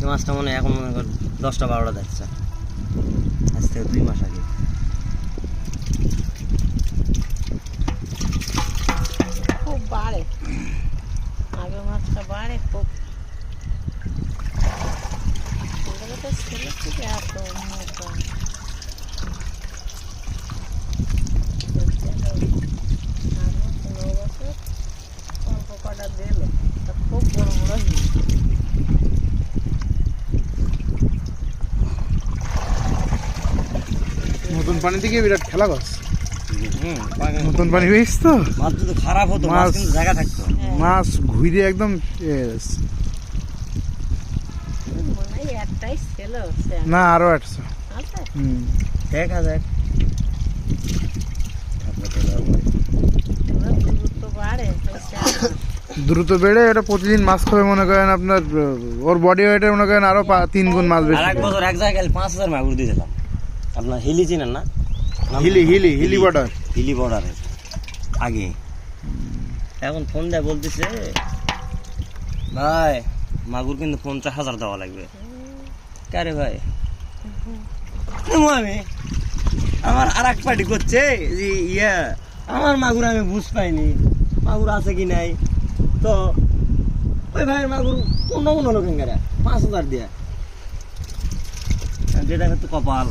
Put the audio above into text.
মাছটা মনে হয় এখন মনে কর 10টা-12টা যাচ্ছে, আজ থেকে 2 মাস আগে। খুব বাড়ে, আগে মাছটা বাড়ে খুব। ছেলে থেকে এত মোটা অল্প কটা দিল, খুব বড় বড় নতুন পানি থেকে বিরাট খেলা গাছ। নতুন পানি পেয়েছ তো মাছ যদি খারাপ হতো মাছ কিন্তু জায়গা থাকতো, মাছ ঘুরে একদম মনে হয় একটাই ছিল না আরো আসছে। দেখা যাক। দ্রুত বাড়ে দ্রুত বেড়ে এটা প্রতিদিন মাছ খাবে মনে করেন আপনার ওর বডি ওয়েটে মনে করেন আরো 3 গুণ মাছ বেশি। আর এক বছর এক জায়গায় 5000 মাগুর দিয়েছিলাম। আপনার হিলি চিনেন না? হিলি বর্ডার, হিলি বর্ডারে আগে। এখন ফোন দেয় বলতেছে ভাই মাগুর কিন্তু 50,000 দেওয়া লাগবে। কারে ভাই আমি আমার আর এক পার্টি করছে যে আমার মাগুর আমি বুঝ পাইনি মাগুর আছে কি নাই, তো ওই ভাইয়ের মাগুর অন্য লোক 5,000 দিয়া, যেটা হচ্ছে কপাল।